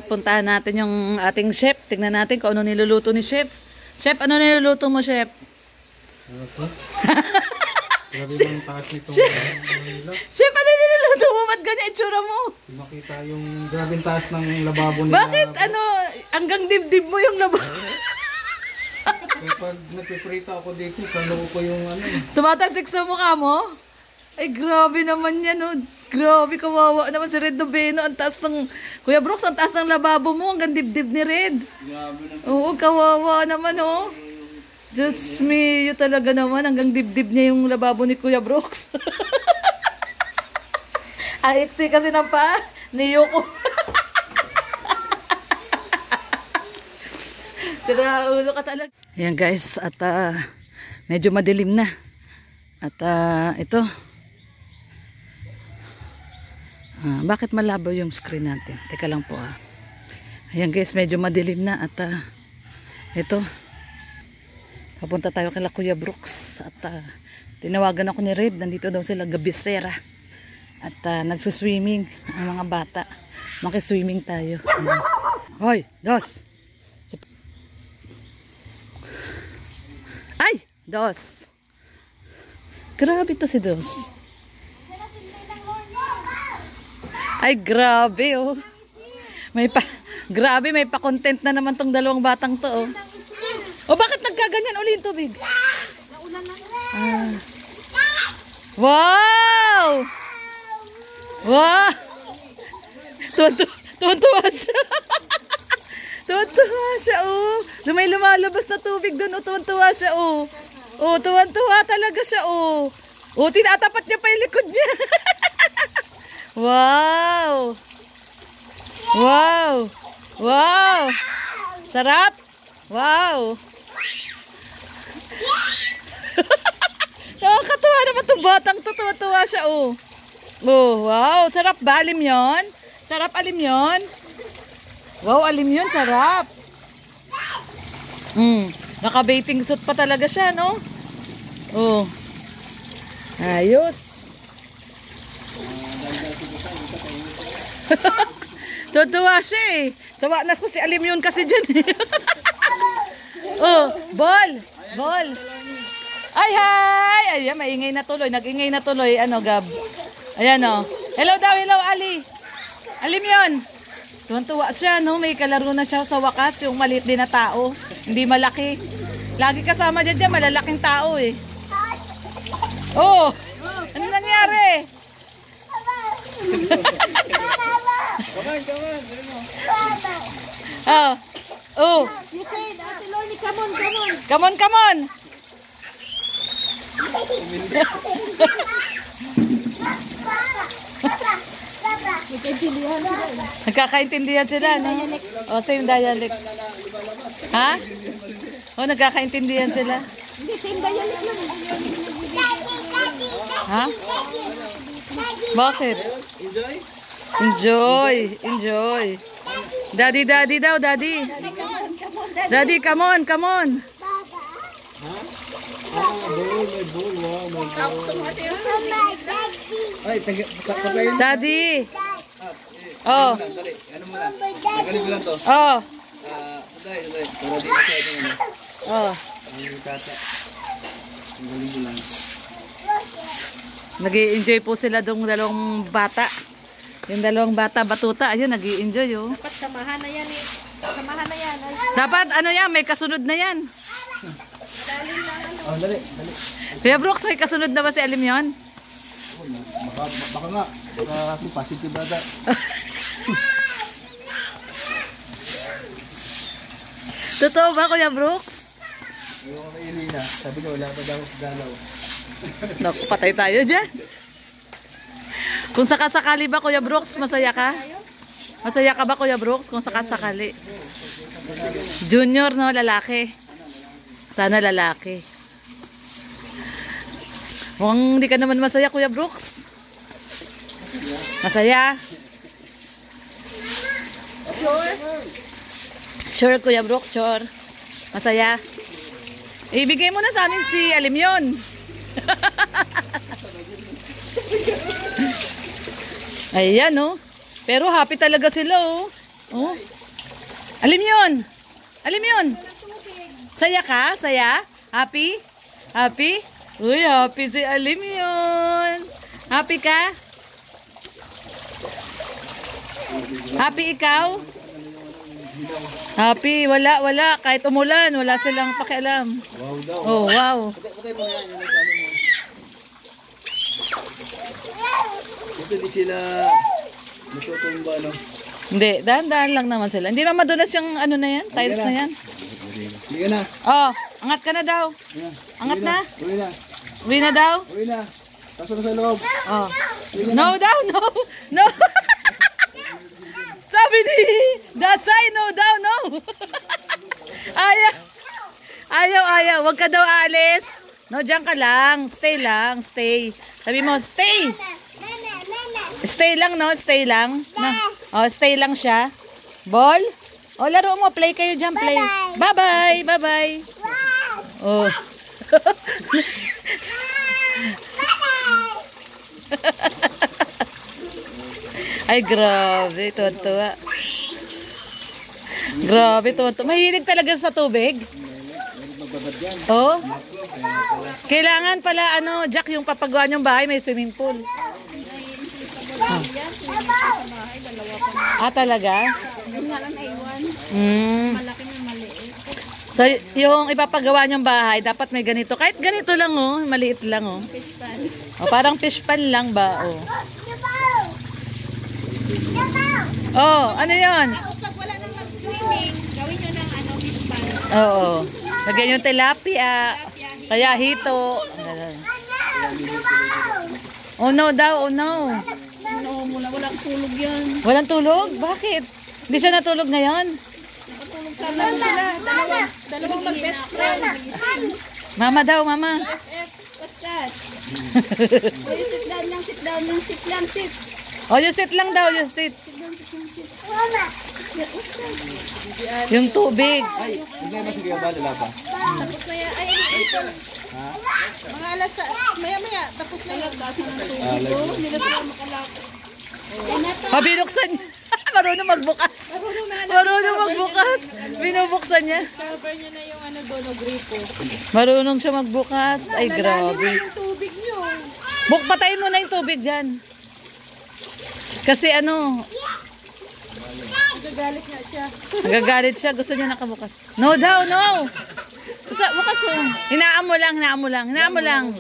puntahan natin yung ating chef. Tingnan natin kung ano niluluto ni chef. Chef, ano niluluto mo, chef? Grabe bang taas nitong nila. Chef, ano niluluto mo? Ba't ganyan itsura mo? Makita yung grabing taas ng lababo nila. Bakit? Ano? Hanggang dibdib mo yung lababo. Kapag nagpiprito ako dito, sa loob ko yung ano. Tumatalsik sa mukha mo? Ay, grabe naman yan, oh. Grabe, kawawa naman si Red Noveno. Ang taas ng... Kuya Brooks, ang taas ng lababo mo. Hanggang dibdib ni Red. Grabe naman. Oo, kawawa naman, oh. Diyos me, yun talaga naman. Hanggang dibdib niya yung lababo ni Kuya Brooks. Ayiksi kasi ng paa. Niyo ko. Tira, ulo ka talaga. Ayan guys, at medyo madilim na. At ito. Bakit malabo yung screen natin? Teka lang po. Ayan guys, medyo madilim na. At ito. Papunta tayo kay Kuya Brooks. At tinawagan ako ni Red. Nandito daw sila Gabisera. At nagsuswimming ang mga bata. Makiswimming tayo. Hoy, Dos! Ay! Dos! Grabe to si Dos. Ay, grabe oh. Grabe, may pa-content na naman tong dalawang batang to oh. O bakit nagkaganyan uli yung tubig? Wow! Wow! Tuwan-tuwa siya. Tuwan-tuwa siya oh. May lumalabas na tubig doon oh. Tuwan-tuwa siya oh. Oh, tuwan-tuwa talaga siya oh. Oh, tinatapat niya pa yung likod niya. Wow! Wow! Wow! Sarap! Wow! Nakakatuwa naman itong batang to. Tuwa-tuwa siya oh. Oh, wow! Sarap ba? Alim yun? Sarap alim yun? Wow, alim yun. Sarap! Naka-bathing suit pa talaga siya, no? Oh. Ayos. Tutuwa siya eh. Sawa na ko si alim yun kasi dyan eh. Oh, ball! Ball! Ay, hi! Ayan, maingay na tuloy. Nag-ingay na tuloy. Ano, Gab? Ayan, oh. Hello daw, hello, Ali. Alim yun. Tuwan-tuwa siya, no? May kalaro na siya sa wakas. Yung maliit din na tao. Hindi malaki. Lagi kasama dyan, malalaking tao eh. Oh! Ano nangyari? Oh. Oh. You said, Ate Lorny, come on, come on. Come on, come on. Nagkakaintindihan sila, no? Oh, same dialect. Ha? Oh, nagkakaintindihan sila. Hindi, same dialect lang. Ha? Bakit? Enjoy. Enjoy. Daddy, daddy daw, daddy. Daddy, come on, come on. Daddy. Oh. Ano mo lang to? Oh. Saday. Para di masyado ano. Oh. Ang tata. Ang galing mo lang. Nag-i-enjoy po sila dong dalawang bata. Yung dalawang bata, batuta, ayun, nag-i-enjoy oh. Dapat samahan na yan eh. Samahan na yan. Dapat, ano yan, may kasunod na yan. Oh, dali. Kuya Brooks, may kasunod na ba si Alim yun? Baka nga. Baka positive brother. Totoo ba, Kuya Brooks? Yung Elena, sabi niya wala pa daw galaw. Naku, patay tayo dyan. Kung sakasakali ba, Kuya Brooks, masaya ka? Masaya ka ba, Kuya Brooks, kung sakasakali? Junior, no? Lalaki. Sana lalaki. Mukhang hindi ka naman masaya, Kuya Brooks. Masaya? Sure? Sure, Kuya Brooks, sure. Masaya? Ibigay mo na sa amin si Alim yun. Ayan, oh. Pero happy talaga sila, oh. Oh. Alim yun. Alim yun. Saya ka? Saya? Happy? Happy? Uy, happy si Alim yun. Happy ka? Happy ikaw? Happy? Wala, wala. Kahit umulan, wala silang pakialam. Wow daw. Oh, wow. Patay mo na yan. Yung ano mo. Ito di sila natutumba, no? Hindi, dahan-dahan lang naman sila. Hindi naman madulas yung ano na yan, tiles na yan. Hindi ka na. Oh, angat ka na daw. Ayan. Angat na. Uwi na. Uwi na daw. Uwi na. Pasok na sa loob. Oh. No daw, no. No. Sabi ni Dasay, no daw, no. Ayaw. Ayaw, ayaw. Huwag ka daw aalis. No, dyan ka lang. Stay lang, stay. Sabi mo, stay. Stay lang, no? Stay lang. No. Oh, stay lang siya. Ball? Oh, laro mo. Play kayo dyan, play. Bye-bye. Bye-bye. Oh. Ay, grabe. Tuwa-tuwa. Grabe, tuwa-tuwa. Mahilig talaga sa tubig. Oh. Kailangan pala, ano, Jack, yung papagawa niyong bahay, may swimming pool. Oh. Ah, talaga? Yung nga lang naiwan. Malaki na maliit. So, yung ipapagawa niyong bahay, dapat may ganito. Kahit ganito lang, oh. Maliit lang, oh. Pispan. Oh, parang fish pan lang ba, oh. Oh, ano yon? Tapos pag wala nang mag-swimming, gawin nyo ng ano, pispan. Oo. Lagyan yung tilapia. Kaya hito. Oh no daw, oh no. No, walang tulog yan. Walang tulog? Bakit? Hindi siya natulog ngayon? Nakatulog sana sila. Dalawang mag-best friend. Mama daw, mama. What's that? Oh, sit down lang, sit down lang, sit lang, sit. Oh, you sit lang daw, you sit. Yung tubig. Ay, hindi mo sige ba dala pa? Tapos na yan. Ay, ito. Mga alas, maya-maya, tapos na yan. Hindi na sila makalapit. Oh, binuksan niya. Marunong magbukas. Marunong magbukas. Binubuksan niya. Cover niya na yung ano doon, o gripo. Marunong siya magbukas. Ay, grabe. Yung tubig niyo. Patayin mo na yung tubig dyan. Kasi ano, Nagagalit nga siya. nagagalit siya. Gusto niya nakabukas. No daw, no. Bukas oh. Hinaan mo lang, hinaan mo lang. Hinaan mo lang.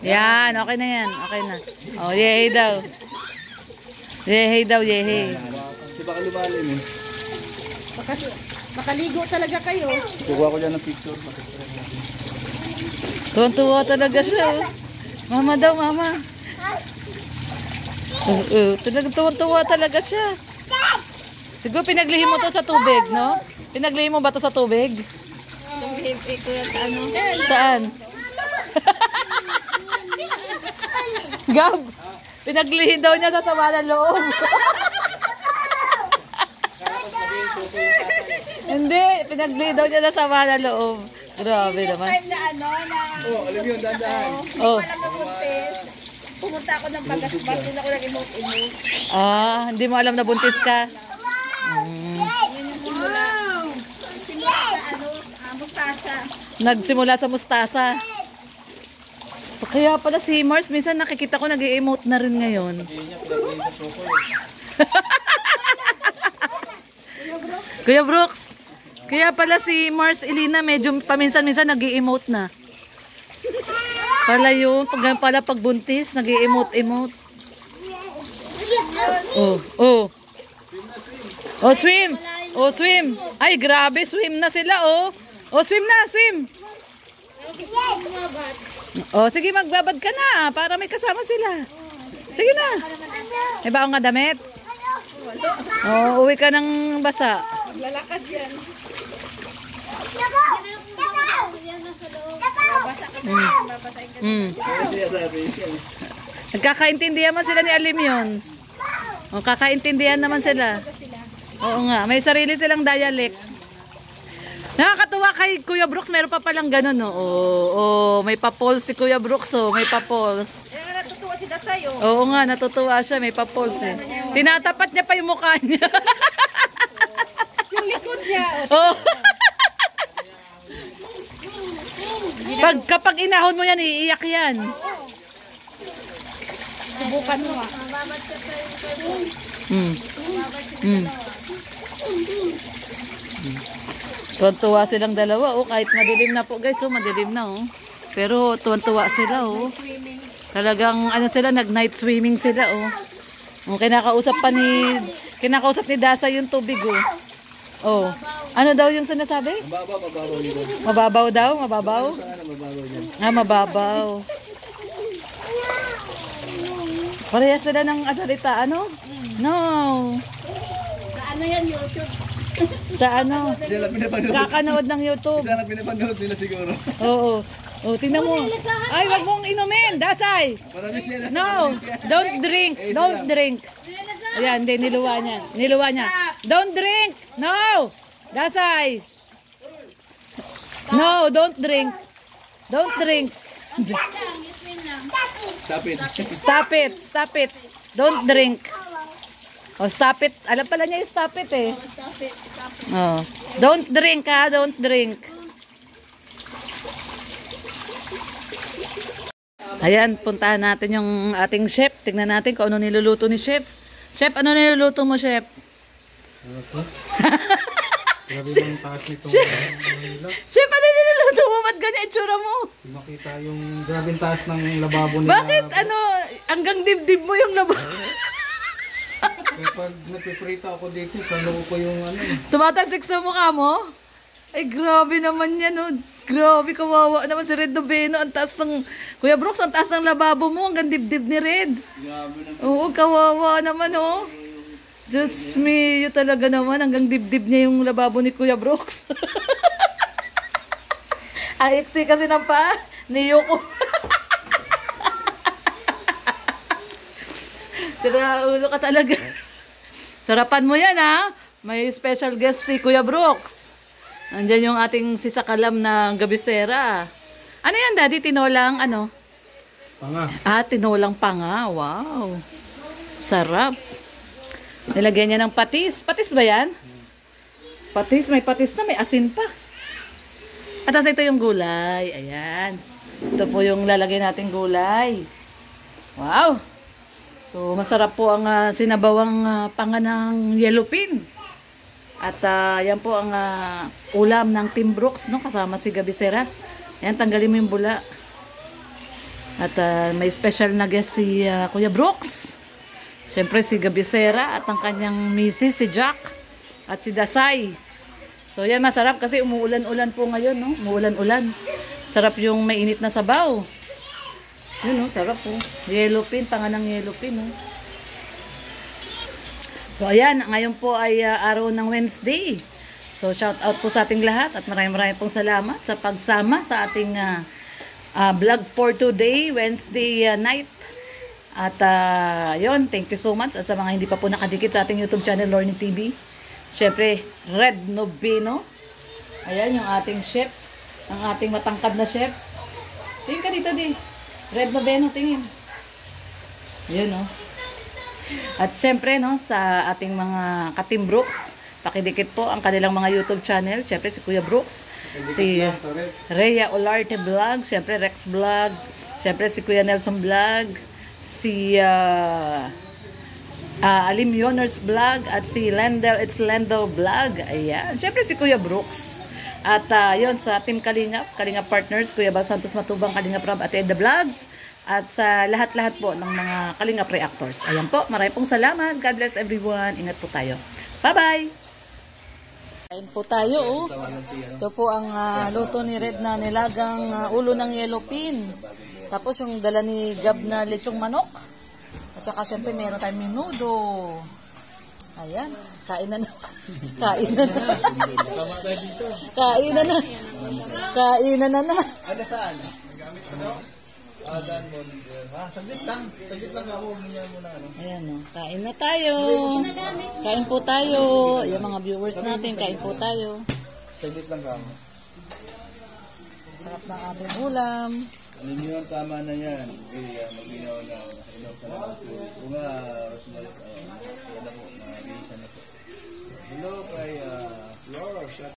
Yan, okay na yan. Okay na. Oh, yehey daw. Yehey daw, yehey. Di ba kalubalin eh? Makaligo talaga kayo. Kukuha ko dyan ng picture. Tuwan-tuwa talaga siya. Oh. Mama daw, mama. Tuwan-tuwa talaga siya. Siguro pinaglihim mo to sa tubig, no? Pinaglihim mo ba to sa tubig? Ano? Saan? Gab, pinaglihim daw niya sa sama ng loob. Hindi, pinaglihim daw niya sa sama ng loob. Grabe naman. Time na ano, na Oh, alam yun, dahan-dahan. Oh. wala mabuntis. Pumunta ako ng Bagasbas, doon ako nag-emote-emote. Ah, hindi mo alam na buntis ka? Yun yung simula. Simula sa ano, mustasa. Nagsimula sa mustasa. Kaya pala si Mars, minsan nakikita ko nag-i-emote na rin ngayon. Kuya Brooks, kaya pala si Mars Elina medyo paminsan-minsan nag-i-emote na. Pala yun, pala pag buntis, nag-i-emote-emote. Oh, oh. Oh, swim. Oh, swim. Ay, grabe, swim na sila, oh. Oh, swim na, swim. Oh, sige, magbabad ka na para may kasama sila. Sige na. May baong nga damit? Oh, uwi ka ng basa. Lalakad yan. Nagkakaintindihan man sila ni Alim yun. O, kakaintindihan naman sila. Oo nga, may sarili silang dialect. Nakakatuwa kay Kuya Brooks, meron pa palang ganun, no? Oo, may pa-pulse si Kuya Brooks, oh, may pa-pulse. Kaya natutuwa si Dasay, oh. Oo nga, natutuwa siya, may pa-pulse eh. Tinatapat niya pa yung mukha niya. Oh. Kapag inahon mo yan, iiyak yan. Subukan mo ah. Tuwan-tuwa silang dalawa, oh. Kahit madilim na po, guys, oh. Madilim na, oh. Pero tuwan-tuwa sila, oh. Talagang, ano sila, nag-night swimming sila, oh. Oh, kinakausap ni Dasa yung tubig, oh. Oh. Ano daw yung sinasabi? Mababaw nito. Mababaw daw? Mababaw? Sana mababaw dyan. Mababaw. Parehas sila ng salita, ano? No. Sa ano yan, YouTube? Sa ano? Hindi lang pinapanood. Kakanood ng YouTube. Isa lang pinapanood nila siguro. Oo. Oh, tingnan mo. Ay, wag mong inumin, Dasay. Marami siya. No, don't drink. Don't drink. Ayan, hindi, niluwa niya. Niluwa niya. Don't drink. No. Dasay. No, don't drink. Don't drink. Stop it. Stop it. Stop it. Don't drink. Oh, stop it. Alam pala niya yung stop it eh. Oh, don't drink ha. Don't drink. Ayan, puntahan natin yung ating chef. Tingnan natin kung ano niluluto ni chef. Chef, ano niluluto mo, chef? Grabe bang taas nito. Chef, ano niluluto mo? Ba't ganyan itsura mo? Makita yung grabing taas ng lababo nila. Bakit? Ano? Hanggang dibdib mo yung lababo. Kapag nagpiprito ako dito, sa loob ko yung ano. Tumatalsik sa mukha mo? Ay, grabe naman yan, oh. Grabe, kawawa naman si Red Noveno. Ang taas ng... Kuya Brooks, ang taas ng lababo mo. Hanggang dibdib ni Red. Grabe na. Oo, kawawa naman, oh. Just me, yun talaga naman. Hanggang dibdib niya yung lababo ni Kuya Brooks. Ang iksi kasi ng paa ni Yoko. Tira, ulo ka talaga. Sarapan mo yan, ha? May special guest si Kuya Brooks. Nandyan yung ating sisakalam na gabisera. Ano yan, Daddy? Tinolang, ano? Panga. Ah, tinolang panga. Wow. Sarap. Nilagyan niya ng patis. Patis ba yan? Patis. May patis na. May asin pa. At ito yung gulay. Ayan. Ito po yung lalagay nating gulay. Wow. So, masarap po ang sinabawang panga ng yellow pin. At yan po ang ulam ng Team Brooks, no? Kasama si Gabisera. Ayan, tanggalin mo yung bula. At may special na guest si Kuya Brooks. Siyempre si Gabisera at ang kanyang misis, si Jack. At si Dasay. So yan, masarap kasi umuulan-ulan po ngayon, no? Umuulan-ulan. Sarap yung mainit na sabaw. Yun, no? Sarap po. Yellow pin, panga ng yellow pin, no? So ayan, ngayon po ay araw ng Wednesday. So shout out po sa ating lahat at maraming pong salamat sa pagsama sa ating vlog for today, Wednesday night. At yun, thank you so much. At sa mga hindi pa po nakadikit sa ating YouTube channel, Lorny TV. Siyempre, Red Noveno. Ayan, yung ating chef. Ang ating matangkad na chef. Tingin ka dito, di. Red Noveno, tingin. Ayan, no. At syempre, no, sa ating mga ka-Team Brooks, pakidikit po ang kanilang mga YouTube channel. Syempre, si Kuya Brooks, si Rhea Olarte Vlog, syempre Rex Vlog, syempre si Kuya Nelson Vlog, si Alim Yoners Vlog, at si Lendel, it's Lendel Vlog. Ayan, syempre si Kuya Brooks. At yon sa Team Kalingap, Kalingap Partners, Kuya Bal Santos Matubang, Kalingap Rob, at Edda Vlogs. At sa lahat-lahat po ng mga Kalingap Reactors. Ayan po, maraming pong salamat. God bless everyone. Ingat po tayo. Bye-bye! Kain po tayo, oh. Ito po ang luto ni Red na nilagang ulo ng yellow pin. Tapos yung dala ni Gab na lechong manok. At saka syempre meron tayong menudo. Ayan, kain na na. Kain na na. Kain na na. Kain na na. Ano saan? Saglit lang ako muna ano. Ayan, no. Kain na tayo. Kain po tayo. Yung mga viewers natin, kain po tayo. Saglit lang kamo. Sarap ng ating ulam. Ano niyo, tama na yan. Mag-inaw na. Inaw ka na. Kung nga, Rosemary, na po, na-release na po. Hello, kay